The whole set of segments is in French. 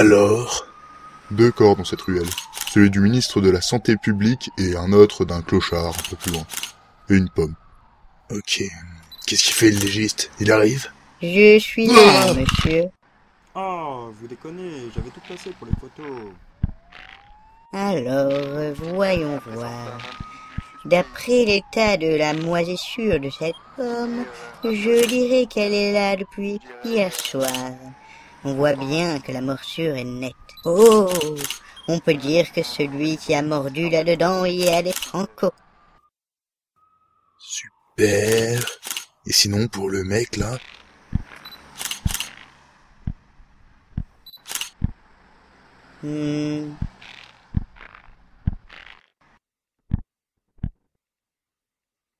Alors? 2 corps dans cette ruelle. Celui du ministre de la Santé publique et un autre d'un clochard un peu plus loin. Et une pomme. Ok. Qu'est-ce qu'il fait le légiste? Il arrive? Je suis là, monsieur. Oh, vous déconnez, j'avais tout placé pour les photos. Alors, voyons voir. D'après l'état de la moisissure de cette pomme, je dirais qu'elle est là depuis hier soir. On voit bien que la morsure est nette. Oh, on peut dire que celui qui a mordu là-dedans y est allé franco. Super. Et sinon, pour le mec, là?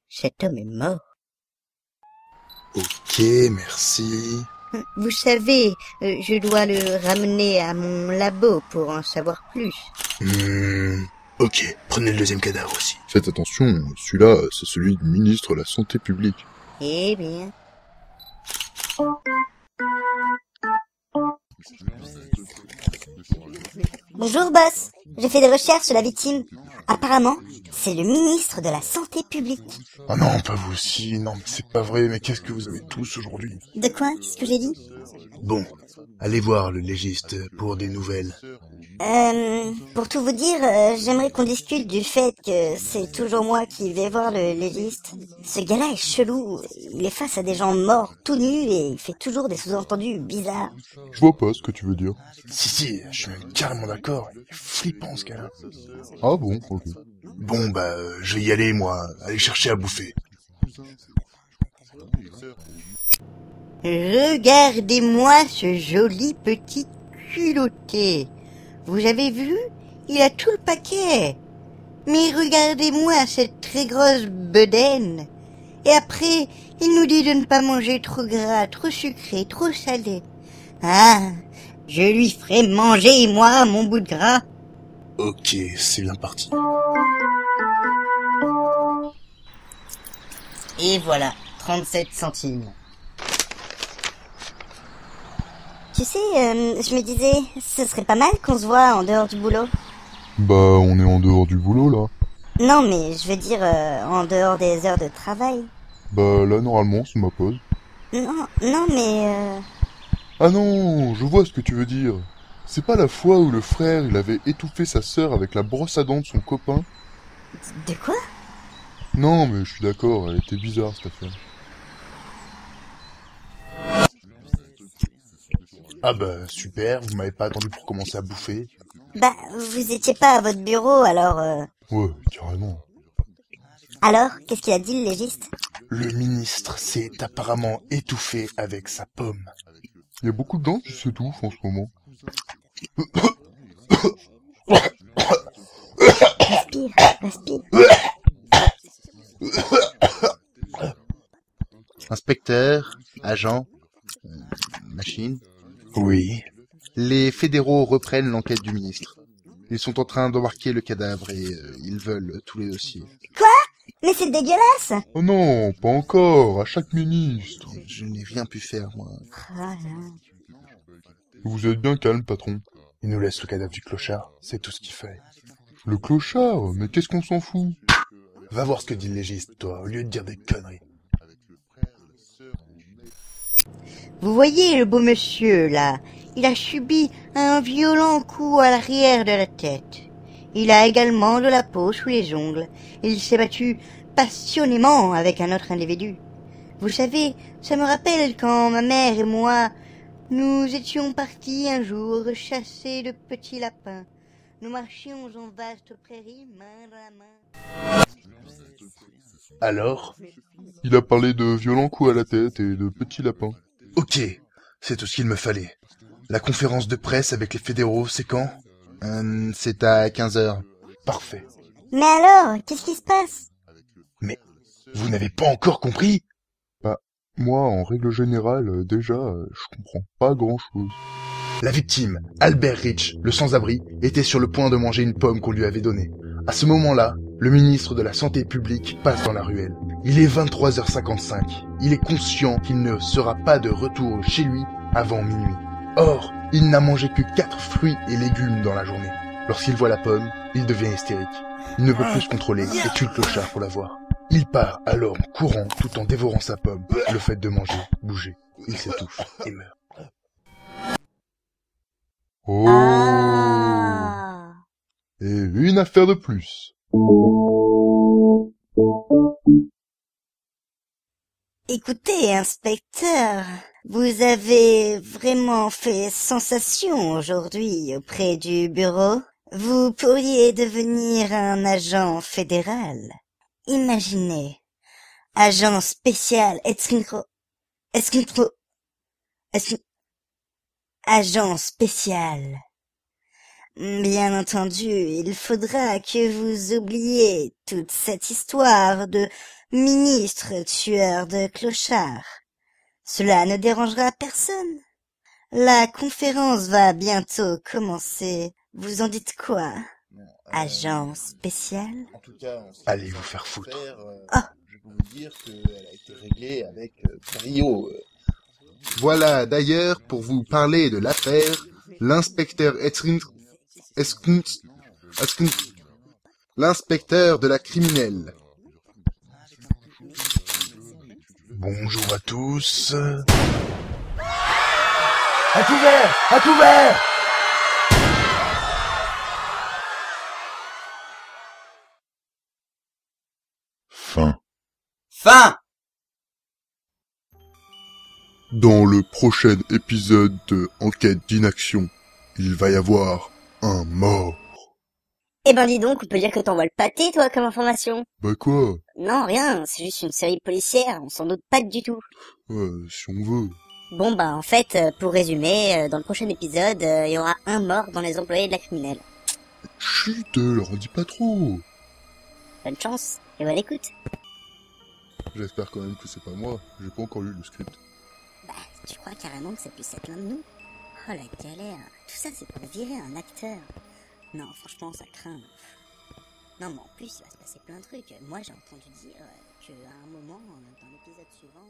Cet homme est mort. Ok, merci. Vous savez, je dois le ramener à mon labo pour en savoir plus. Ok, prenez le deuxième cadavre aussi. Faites attention, celui-là, c'est celui du ministre de la Santé publique. Eh bien... Bonjour boss, j'ai fait des recherches sur la victime. Apparemment, c'est le ministre de la Santé publique. Oh non, pas vous aussi. Non, mais c'est pas vrai. Mais qu'est-ce que vous avez tous aujourd'hui? De quoi? Qu'est-ce que j'ai dit? Bon, allez voir le légiste pour des nouvelles. Pour tout vous dire, j'aimerais qu'on discute du fait que c'est toujours moi qui vais voir le légiste. Ce gars-là est chelou. Il est face à des gens morts, tout nus, et il fait toujours des sous-entendus bizarres. Je vois pas ce que tu veux dire. Si, je suis même carrément d'accord. Il est flippant, ce gars-là. Ah bon, ok. Bon, je vais y aller, moi. Aller chercher à bouffer. Regardez-moi ce joli petit culotté. Vous avez vu? Il a tout le paquet. Mais regardez-moi cette très grosse bedaine. Et après, il nous dit de ne pas manger trop gras, trop sucré, trop salé. Ah, je lui ferai manger, moi, mon bout de gras. Ok, c'est bien parti. Et voilà, 37 centimes. Tu sais, je me disais, ce serait pas mal qu'on se voit en dehors du boulot. Bah, on est en dehors du boulot, là. Non, mais je veux dire, en dehors des heures de travail. Bah, là, normalement, c'est ma pause. Non, mais... Ah non, je vois ce que tu veux dire. C'est pas la fois où le frère, il avait étouffé sa sœur avec la brosse à dents de son copain? De quoi? Non, mais je suis d'accord, elle était bizarre, cette affaire. Ah super, vous m'avez pas attendu pour commencer à bouffer. Bah, vous étiez pas à votre bureau, alors... Ouais, carrément. Alors, qu'est-ce qu'il a dit, le légiste? Le ministre s'est apparemment étouffé avec sa pomme. Il y a beaucoup de gens qui s'étouffent en ce moment. Respire. Inspecteur, agent, machine. Oui. Les fédéraux reprennent l'enquête du ministre. Ils sont en train d'embarquer le cadavre et ils veulent tous les dossiers. Quoi? Mais c'est dégueulasse! Oh non, pas encore, à chaque ministre. Je n'ai rien pu faire, moi. Vous êtes bien calme, patron. Il nous laisse le cadavre du clochard, c'est tout ce qu'il fait. Le clochard? Mais qu'est-ce qu'on s'en fout? Va voir ce que dit le légiste, toi, au lieu de dire des conneries. Vous voyez le beau monsieur, là? Il a subi un violent coup à l'arrière de la tête. Il a également de la peau sous les ongles. Il s'est battu passionnément avec un autre individu. Vous savez, ça me rappelle quand ma mère et moi, nous étions partis un jour chasser de petits lapins. Nous marchions en vaste prairie, main dans la main. Alors? Il a parlé de violents coups à la tête et de petits lapins. Ok, c'est tout ce qu'il me fallait. La conférence de presse avec les fédéraux, c'est quand? C'est à 15h. Parfait. Mais alors, qu'est-ce qui se passe? Mais, vous n'avez pas encore compris? Bah, moi, en règle générale, déjà, je comprends pas grand-chose. La victime, Albert Rich, le sans-abri, était sur le point de manger une pomme qu'on lui avait donnée. À ce moment-là, le ministre de la Santé publique passe dans la ruelle. Il est 23h55. Il est conscient qu'il ne sera pas de retour chez lui avant minuit. Or, Il n'a mangé que 4 fruits et légumes dans la journée. Lorsqu'il voit la pomme, il devient hystérique. Il ne peut plus se contrôler et tue le clochard pour la voir. Il part alors en courant tout en dévorant sa pomme. Le fait de manger, bouger, il s'étouffe et meurt. Oh. Ah. Et une affaire de plus. Écoutez, inspecteur, vous avez vraiment fait sensation aujourd'hui auprès du bureau. Vous pourriez devenir un agent fédéral. Imaginez, agent spécial agent spécial. Bien entendu, il faudra que vous oubliez toute cette histoire de ministre tueur de clochards. Cela ne dérangera personne. La conférence va bientôt commencer. Vous en dites quoi, agent spécial? En tout cas, Allez vous faire foutre. Je peux vous dire qu'elle a été réglée avec brio. Voilà, d'ailleurs, pour vous parler de l'affaire, l'inspecteur l'inspecteur de la criminelle. Bonjour à tous. À couvert! À couvert! Fin. Fin! Dans le prochain épisode de Enquête d'inaction, il va y avoir un mort. Eh ben dis donc, on peut dire que t'envoies le pâté, toi, comme information. Bah quoi? Non, rien, c'est juste une série policière, on s'en doute pas du tout. Si on veut. Bon bah en fait, pour résumer, dans le prochain épisode, il y aura un mort dans les employés de la criminelle. Chut, leur en dis pas trop. Bonne chance, et bonne écoute. J'espère quand même que c'est pas moi, j'ai pas encore lu le script. Bah, tu crois carrément que ça puisse être l'un de nous? Oh la galère, tout ça c'est pour virer un acteur. Non, franchement, ça craint. Non, mais en plus, il va se passer plein de trucs. Moi, j'ai entendu dire qu'à un moment, dans l'épisode suivant...